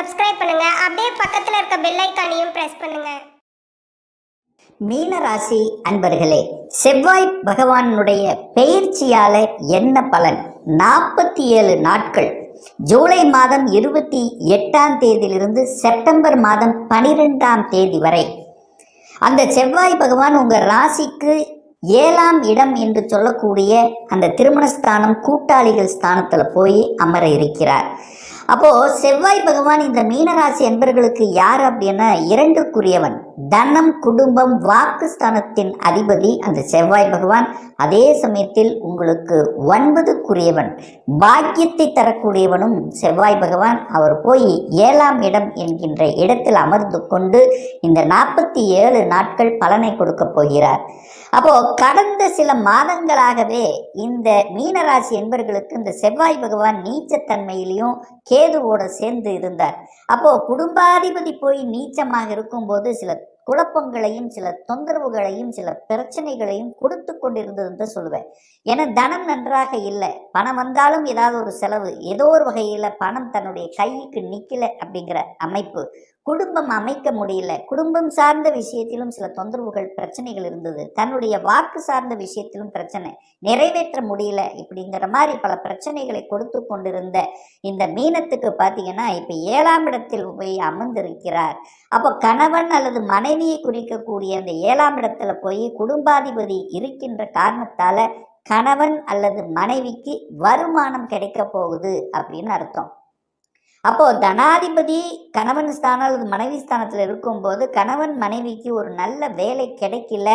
Subscribe பண்ணுங்க. அப்படியே பக்கத்துல இருக்க பெல் ஐகானையும் பிரஸ் பண்ணுங்க. மீன ராசி அன்பர்களே, செவ்வாய் பகவானுடைய பெயர்ச்சியால என்ன பலன்? 47 நாட்கள், ஜூலை மாதம் 28ஆம் தேதியிலிருந்து செப்டம்பர் மாதம் 12ஆம் தேதி வரை அந்த செவ்வாய் பகவான் உங்க ராசிக்கு 7ஆம் இடம் என்று சொல்லக்கூடிய அந்த திருமணஸ்தானம், கூட்டாளிகள் ஸ்தானத்துல போய் அமர இருக்கிறார். அப்போ செவ்வாய் பகவான் இந்த மீனராசி என்பர்களுக்கு யார் அப்படின்னா 2க்குரியவன். தனம், குடும்பம், வாக்குஸ்தானத்தின் அதிபதி அந்த செவ்வாய் பகவான். அதே சமயத்தில் உங்களுக்கு 9க்குரியவன், பாக்கியத்தை தரக்கூடியவனும் செவ்வாய் பகவான். அவர் போய் 7ஆம் இடம் என்கின்ற இடத்தில் அமர்ந்து கொண்டு இந்த 47 நாட்கள் பலனை கொடுக்க போகிறார். அப்போ கடந்த சில மாதங்களாகவே இந்த மீனராசி என்பர்களுக்கு இந்த செவ்வாய் பகவான் நீச்சத்தன்மையிலையும் கேதுவோட சேர்ந்து இருந்தார். அப்போ குடும்பாதிபதி போய் நீச்சமாக இருக்கும்போது சில குழப்பங்களையும் சில தொந்தரவுகளையும் சில பிரச்சனைகளையும் கொடுத்து கொண்டிருந்ததுன்னு சொல்லுவேன். ஏன்னா தனம் நன்றாக இல்லை, பணம் வந்தாலும் ஏதாவது ஒரு செலவு, ஏதோ ஒரு வகையில் பணம் தன்னுடைய கைக்கு நிற்கல அப்படிங்கிற அமைப்பு, குடும்பம் அமைக்க முடியல, குடும்பம் சார்ந்த விஷயத்திலும் சில தொந்தரவுகள் பிரச்சனைகள் இருந்தது, தன்னுடைய வாக்கு சார்ந்த விஷயத்திலும் பிரச்சனை, நிறைவேற்ற முடியல, இப்படிங்கிற மாதிரி பல பிரச்சனைகளை கொடுத்து கொண்டிருந்த இந்த மீனத்துக்கு பார்த்தீங்கன்னா இப்போ 7ஆம் இடத்தில் போய் அமர்ந்திருக்கிறார். அப்போ கணவன் அல்லது மனைவியை குறிக்கக்கூடிய அந்த 7ஆம் இடத்துல போய் குடும்பாதிபதி இருக்கின்ற காரணத்தால கணவன் அல்லது மனைவிக்கு வருமானம் கிடைக்க போகுது அப்படின்னு அர்த்தம். அப்போ தனாதிபதி கணவன் ஸ்தானம் அல்லது மனைவி ஸ்தானத்தில் இருக்கும்போது கணவன் மனைவிக்கு ஒரு நல்ல வேலை கிடைக்கல,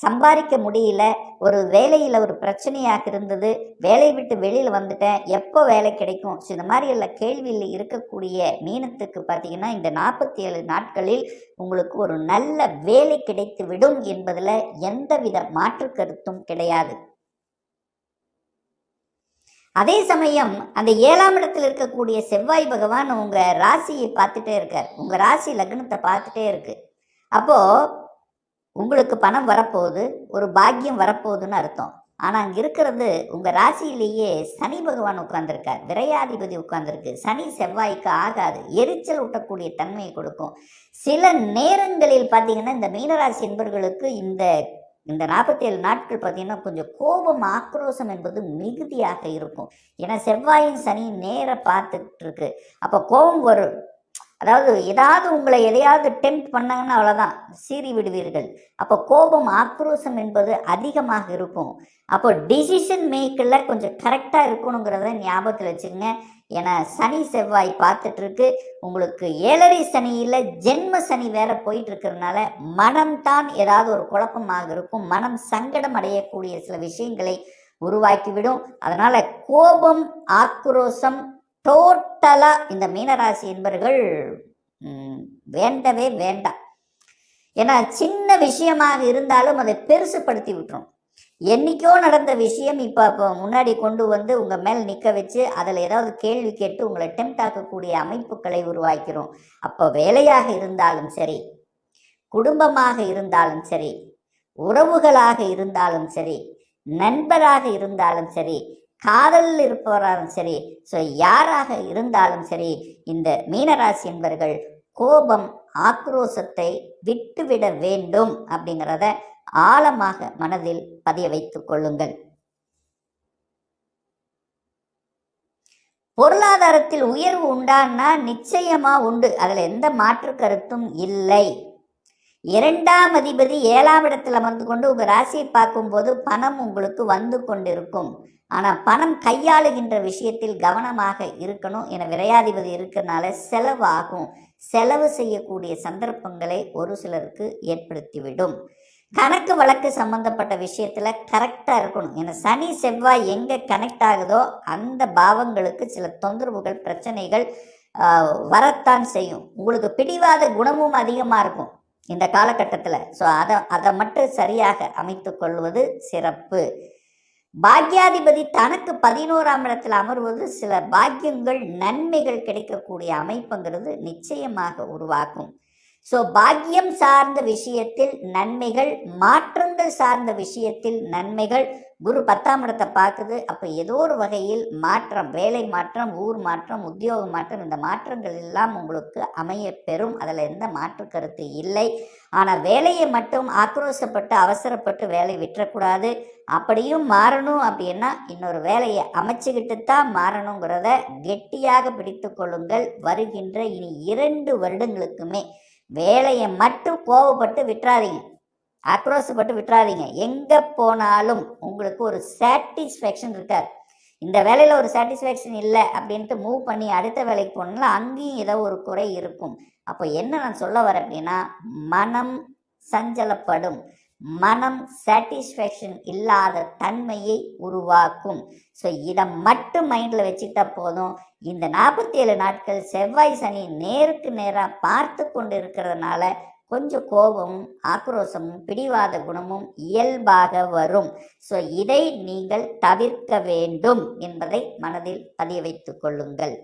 சம்பாதிக்க முடியல, ஒரு வேலையில் ஒரு பிரச்சனையாக இருந்தது, வேலையை விட்டு வெளியில் வந்துட்டேன், எப்போ வேலை கிடைக்கும், இந்த மாதிரி எல்லாம் கேள்வியில் இருக்கக்கூடிய மீனத்துக்கு பார்த்தீங்கன்னா இந்த 47 நாட்களில் உங்களுக்கு ஒரு நல்ல வேலை கிடைத்து விடும் என்பதில் எந்தவித மாற்று கருத்தும் கிடையாது. அதே சமயம் அந்த 7ஆம் இடத்தில் இருக்கக்கூடிய செவ்வாய் பகவான் உங்க ராசியை பார்த்துட்டே இருக்கார், உங்க ராசி லக்னத்தை பார்த்துட்டே இருக்கு. அப்போ உங்களுக்கு பணம் வரப்போகுது, ஒரு பாக்கியம் வரப்போகுதுன்னு அர்த்தம். ஆனால் அங்கே இருக்கிறது உங்கள் ராசியிலேயே சனி பகவான் உட்கார்ந்துருக்கார், விரையாதிபதி உட்கார்ந்துருக்கு. சனி செவ்வாய்க்கு ஆகாது, எரிச்சல் ஊட்டக்கூடிய தன்மையை கொடுக்கும். சில நேரங்களில் பார்த்தீங்கன்னா இந்த மீனராசி என்பவர்களுக்கு இந்த 47 நாட்கள் பார்த்தீங்கன்னா கொஞ்சம் கோபம், ஆக்ரோஷம் என்பது மிகுதியாக இருக்கும். ஏன்னா செவ்வாயின் சனி நேர பார்த்துட்டு இருக்கு. அப்போ கோபம் வரும். அதாவது ஏதாவது உங்களை எதையாவது டெம்ப்ட் பண்ணாங்கன்னா அவ்வளோதான், சீறி விடுவீர்கள். அப்போ கோபம், ஆக்ரோஷம் என்பது அதிகமாக இருக்கும். அப்போ டிசிஷன் மேக்கில் கொஞ்சம் கரெக்டாக இருக்கணுங்கிறத ஞாபகத்தில் வச்சுக்கோங்க. ஏன்னா சனி செவ்வாய் பார்த்துட்டு இருக்கு. உங்களுக்கு 7.5 சனியில் ஜென்ம சனி வேற போயிட்டு இருக்கிறதுனால மனம்தான் ஏதாவது ஒரு குழப்பமாக இருக்கும், மனம் சங்கடம் அடையக்கூடிய சில விஷயங்களை உருவாக்கிவிடும். அதனால கோபம், ஆக்ரோஷம் டோட்டலாக இந்த மீனராசி என்பவர்கள் வேண்டவே வேண்டாம். ஏன்னா சின்ன விஷயமாக இருந்தாலும் அதை பெருசுப்படுத்தி விட்டுரும். என்னைக்கோ நடந்த விஷயம் இப்போ முன்னாடி கொண்டு வந்து உங்கள் மேல் நிற்க வச்சு அதில் ஏதாவது கேள்வி கேட்டு உங்களை டெம்ப்ட் ஆக்கக்கூடிய அமைப்புகளை உருவாக்கிறோம். அப்போ வேலையாக இருந்தாலும் சரி, குடும்பமாக இருந்தாலும் சரி, உறவுகளாக இருந்தாலும் சரி, நண்பராக இருந்தாலும் சரி, காதலில் இருப்பவராலும் சரி, ஸோ யாராக இருந்தாலும் சரி, இந்த மீனராசி என்பவர்கள் கோபம், ஆக்ரோஷத்தை விட்டுவிட வேண்டும் அப்படிங்கிறத ஆழமாக மனதில் பதிய வைத்துக் கொள்ளுங்கள். பொருளாதாரத்தில் உயர்வு உண்டான்னா நிச்சயமா உண்டு, அதில் எந்த மாற்று கருத்தும் இல்லை. 2ஆம் அதிபதி 7ஆம் இடத்தில் அமர்ந்து கொண்டு உங்கள் ராசியை பார்க்கும்போது பணம் உங்களுக்கு வந்து கொண்டிருக்கும். ஆனால் பணம் கையாளுகின்ற விஷயத்தில் கவனமாக இருக்கணும். என விரையாதிபதி இருக்கிறதுனால செலவாகும், செலவு செய்யக்கூடிய சந்தர்ப்பங்களை ஒரு சிலருக்கு ஏற்படுத்திவிடும். கணக்கு வழக்கு சம்பந்தப்பட்ட விஷயத்தில் கரெக்டாக இருக்கணும். ஏன்னா சனி செவ்வாய் எங்கே கனெக்ட் ஆகுதோ அந்த பாவங்களுக்கு சில தொந்தரவுகள், பிரச்சனைகள் வரத்தான் செய்யும். உங்களுக்கு பிடிவாத குணமும் அதிகமாக இருக்கும் இந்த காலகட்டத்தில். ஸோ அதை மட்டும் சரியாக அமைத்து கொள்வது சிறப்பு. பாக்யாதிபதி தனக்கு 11ஆம் இடத்தில் அமர்வது சில பாக்கியங்கள், நன்மைகள் கிடைக்கக்கூடிய அமைப்புங்கிறது நிச்சயமாக உருவாக்கும். ஸோ பாக்கியம் சார்ந்த விஷயத்தில் நன்மைகள், மாற்றங்கள் சார்ந்த விஷயத்தில் நன்மைகள், குரு 10ஆம் இடத்தை பார்க்குது. அப்போ ஏதோ ஒரு வகையில் மாற்றம், வேலை மாற்றம், ஊர் மாற்றம், உத்தியோக மாற்றம், இந்த மாற்றங்கள் எல்லாம் உங்களுக்கு அமைய பெறும். அதில் எந்த மாற்று கருத்து இல்லை. ஆனால் வேலையை மட்டும் ஆக்ரோஷப்பட்டு அவசரப்பட்டு வேலை விட்டுறக்கூடாது. அப்படியும் மாறணும் அப்படின்னா இன்னொரு வேலையை அமைச்சுக்கிட்டு தான் மாறணுங்கிறத கெட்டியாக பிடித்து கொள்ளுங்கள். வருகின்ற இனி 2 வருடங்களுக்குமே வேலையை மட்டும் கோவப்பட்டு விட்டுறாதீங்க, ஆக்ரோஷப்பட்டு விட்டுறாதீங்க. எங்கே போனாலும் உங்களுக்கு ஒரு சாட்டிஸ்ஃபேக்ஷன் இருக்காது. இந்த வேலையில் ஒரு சாட்டிஸ்ஃபேக்ஷன் இல்லை அப்படின்ட்டு மூவ் பண்ணி அடுத்த வேலைக்கு போனாலும் அங்கேயும் ஏதோ ஒரு குறை இருக்கும். அப்போ என்ன நான் சொல்ல வரேன் அப்படின்னா, மனம் சஞ்சலப்படும், மனம் சாட்டிஸ்ஃபேக்ஷன் இல்லாத தன்மையை உருவாக்கும். ஸோ இதை மட்டும் மைண்டில் வச்சுக்கிட்டா போதும். இந்த 47 நாட்கள் செவ்வாய் சனி நேருக்கு நேராக பார்த்து கொண்டு இருக்கிறதுனால கொஞ்சம் கோபமும் ஆக்ரோஷமும் பிடிவாத குணமும் இயல்பாக வரும். ஸோ இதை நீங்கள் தவிர்க்க வேண்டும் என்பதை மனதில் பதிய வைத்துக் கொள்ளுங்கள்.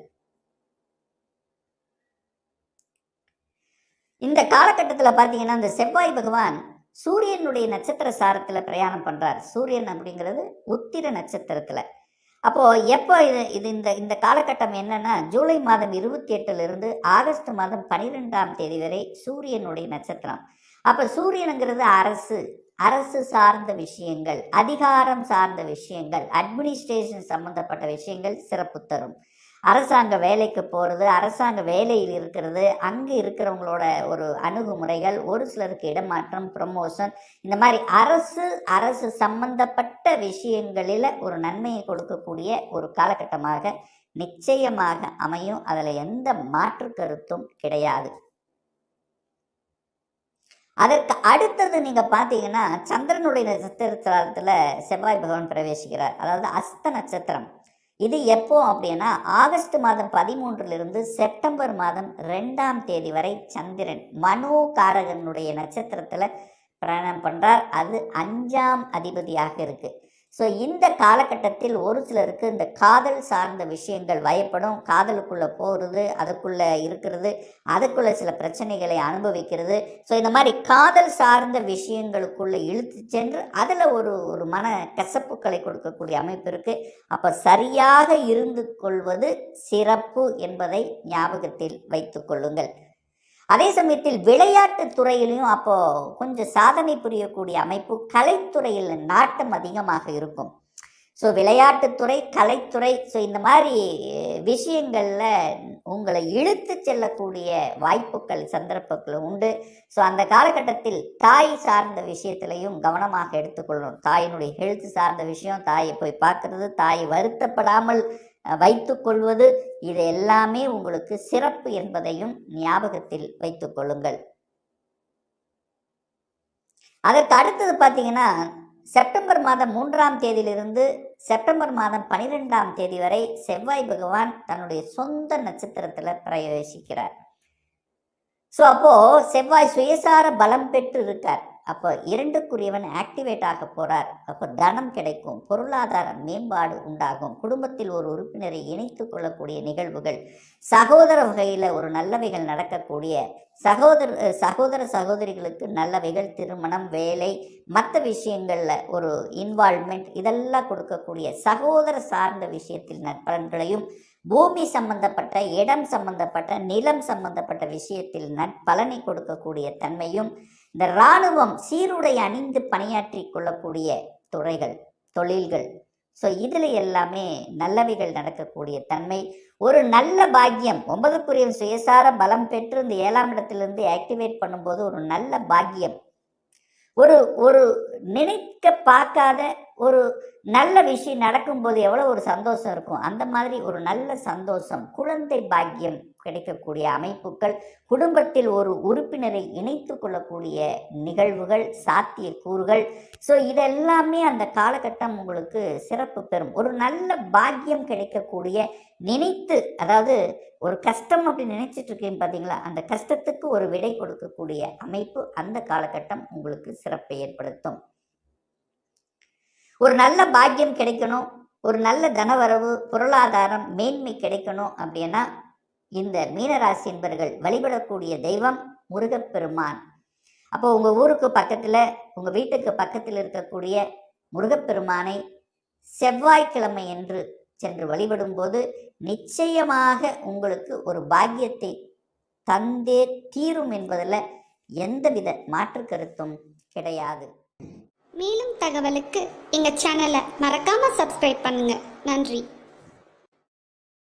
இந்த காலகட்டத்தில் பார்த்தீங்கன்னா, இந்த செவ்வாய் பகவான் சூரியனுடைய நட்சத்திர சாரத்தில் பிரயாணம் பண்ணுறார். சூரியன் அப்படிங்கிறது உத்திர நட்சத்திரத்தில். அப்போது எப்போ இது இந்த இந்த காலகட்டம் என்னன்னா, ஜூலை மாதம் 28 ஆகஸ்ட் மாதம் 12ஆம் தேதி வரை சூரியனுடைய நட்சத்திரம். அப்போ சூரியனுங்கிறது அரசு சார்ந்த விஷயங்கள், அதிகாரம் சார்ந்த விஷயங்கள், அட்மினிஸ்ட்ரேஷன் சம்மந்தப்பட்ட விஷயங்கள் சிறப்பு தரும். அரசாங்க வேலைக்கு போகிறது, அரசாங்க வேலையில் இருக்கிறது, அங்கே இருக்கிறவங்களோட ஒரு அணுகுமுறைகள், ஒரு சிலருக்கு இடமாற்றம், ப்ரமோஷன், இந்த மாதிரி அரசு சம்பந்தப்பட்ட விஷயங்களில் ஒரு நன்மையை கொடுக்கக்கூடிய ஒரு காலகட்டமாக நிச்சயமாக அமையும். அதில் எந்த மாற்று கருத்தும் கிடையாது. அதற்கு அடுத்தது நீங்கள் பார்த்தீங்கன்னா, சந்திரனுடைய நட்சத்திரத்தில் செவ்வாய் பகவான் பிரவேசிக்கிறார். அதாவது அஸ்த நட்சத்திரம். இது எப்போ அப்படின்னா, ஆகஸ்ட் மாதம் 13 செப்டம்பர் மாதம் 2ஆம் தேதி வரை சந்திரன் மனோகாரகனுடைய நட்சத்திரத்தில் பிரயாணம் பண்ணுறார். அது 5ஆம் அதிபதியாக இருக்குது. ஸோ இந்த காலகட்டத்தில் ஒரு சிலருக்கு இந்த காதல் சார்ந்த விஷயங்கள் வயப்படும். காதலுக்குள்ளே போகிறது, அதுக்குள்ளே இருக்கிறது, அதுக்குள்ளே சில பிரச்சனைகளை அனுபவிக்கிறது. ஸோ இந்த மாதிரி காதல் சார்ந்த விஷயங்களுக்குள்ளே இழுத்து சென்று அதில் ஒரு மன கசப்புக்களை கொடுக்கக்கூடிய அமைப்பு இருக்குது. அப்போ சரியாக இருந்து கொள்வது சிறப்பு என்பதை ஞாபகத்தில் வைத்து கொள்ளுங்கள். அதே சமயத்தில் விளையாட்டு துறையிலையும் அப்போது கொஞ்சம் சாதனை புரியக்கூடிய அமைப்பு, கலைத்துறையில் நாட்டம் அதிகமாக இருக்கும். ஸோ விளையாட்டுத்துறை, கலைத்துறை, ஸோ இந்த மாதிரி விஷயங்களில் உங்களை இழுத்து செல்லக்கூடிய வாய்ப்புகள், சந்தர்ப்பங்கள் உண்டு. ஸோ அந்த காலகட்டத்தில் தாய் சார்ந்த விஷயத்திலையும் கவனமாக எடுத்துக்கொள்ளணும். தாயினுடைய ஹெல்த் சார்ந்த விஷயம், தாயை போய் பார்க்கறது, தாயை வருத்தப்படாமல் வைத்து கொள்வது, இது எல்லாமே உங்களுக்கு சிறப்பு என்பதையும் ஞாபகத்தில் வைத்துக் கொள்ளுங்கள். அதற்கு அடுத்தது பார்த்தீங்கன்னா, செப்டம்பர் மாதம் 3ஆம் தேதியிலிருந்து செப்டம்பர் மாதம் 12ஆம் தேதி வரை செவ்வாய் பகவான் தன்னுடைய சொந்த நட்சத்திரத்தில் பிரவேசிக்கிறார். ஸோ அப்போது செவ்வாய் சுயசார பலம் பெற்று இருக்கார். அப்போ 2க்குரியவன் ஆக்டிவேட் ஆக போகிறார். அப்போ தனம் கிடைக்கும், பொருளாதார மேம்பாடு உண்டாகும், குடும்பத்தில் ஒரு உறுப்பினரை இணைத்து கொள்ளக்கூடிய நிகழ்வுகள், சகோதர வகையில் ஒரு நல்லவைகள் நடக்கக்கூடிய, சகோதர சகோதரிகளுக்கு நல்லவைகள், திருமணம், வேலை, மற்ற விஷயங்களில் ஒரு இன்வால்மெண்ட், இதெல்லாம் கொடுக்கக்கூடிய சகோதர சார்ந்த விஷயத்தில் நற்பலன்களையும், பூமி சம்பந்தப்பட்ட, இடம் சம்பந்தப்பட்ட, நிலம் சம்பந்தப்பட்ட விஷயத்தில் நற்பலனை கொடுக்கக்கூடிய தன்மையும், இந்த இராணுவம் சீருடை அணிந்து பணியாற்றி கொள்ளக்கூடிய துறைகள், தொழில்கள், ஸோ இதில் எல்லாமே நல்லவைகள் நடக்கக்கூடிய தன்மை, ஒரு நல்ல பாக்கியம். 9க்குரிய சுயசார பலம் பெற்று இந்த 7ஆம் இடத்திலிருந்து ஆக்டிவேட் பண்ணும்போது ஒரு நல்ல பாக்கியம், ஒரு நினைக்க பார்க்காத ஒரு நல்ல விஷயம் நடக்கும்போது எவ்வளோ ஒரு சந்தோஷம் இருக்கும், அந்த மாதிரி ஒரு நல்ல சந்தோஷம், குழந்தை பாக்கியம் கிடைக்கக்கூடிய அமைப்புகள், குடும்பத்தில் ஒரு உறுப்பினரை இணைத்து கொள்ளக்கூடிய நிகழ்வுகள், சாத்தியக்கூறுகள், ஸோ இதெல்லாமே அந்த காலகட்டம் உங்களுக்கு சிறப்பு பெறும். ஒரு நல்ல பாக்கியம் கிடைக்கக்கூடிய, நினைத்து, அதாவது ஒரு கஷ்டம் அப்படி நினைச்சிட்டு இருக்கேன்னு பார்த்தீங்களா, அந்த கஷ்டத்துக்கு ஒரு விடை கொடுக்கக்கூடிய அமைப்பு அந்த காலகட்டம் உங்களுக்கு சிறப்பை ஏற்படுத்தும். ஒரு நல்ல பாக்கியம் கிடைக்கணும், ஒரு நல்ல தனவரவு, பொருளாதாரம், மேன்மை கிடைக்கணும் அப்படின்னா இந்த மீனராசி என்பவர்கள் வழிபடக்கூடிய தெய்வம் முருகப்பெருமான். அப்போ உங்கள் ஊருக்கு பக்கத்தில், உங்கள் வீட்டுக்கு பக்கத்தில் இருக்கக்கூடிய முருகப்பெருமானை செவ்வாய்க்கிழமை என்று சென்று வழிபடும்போது நிச்சயமாக உங்களுக்கு ஒரு பாக்கியத்தை தந்தே தீரும் என்பதில் எந்தவித மாற்று கருத்தும் கிடையாது. மேலும் தகவலுக்கு எங்கள் சேனலை மறக்காமல் சப்ஸ்கிரைப் பண்ணுங்கள். நன்றி.